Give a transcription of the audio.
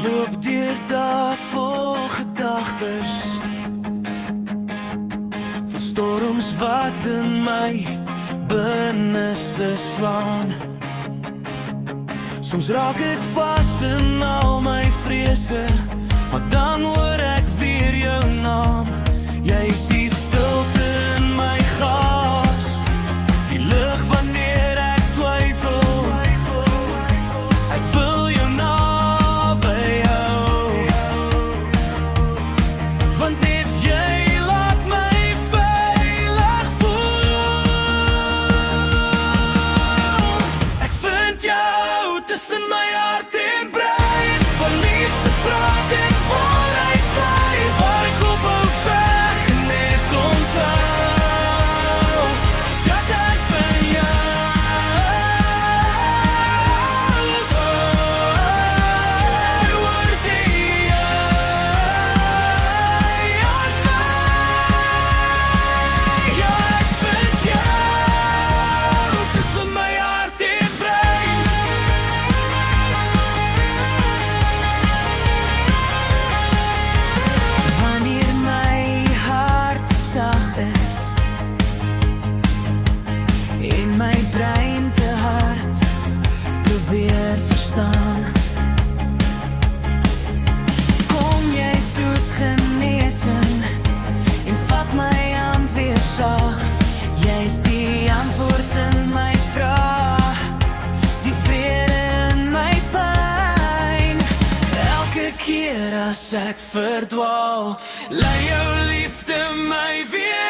Loop deur dae vol gedagtes van storms wat in my binneste slaan. Soms raak ek vas in al my vrese, maar dan hoor ek weer jou naam. Jy is die stilte in my gas, die lig wanneer ek twyfel. Ek wil jou naby hou, want net jy laat my veilig voel. Ek vind jou tussen my hart en brein, van liefde praat en vooruit bly, waar ek ophou veg en net onthou dat ek van jou word jy aan my. Ja, ek vind jou tussen my hart en brein. Wanneer my hart sag is en my brein te hard probeer verstaan, kom jy soos genesing en vat my hand weer sag. Jy is die antwoord in my vraag, die vrede in my pyn. Elke keer as ek verdwaal, lei jou liefde my weer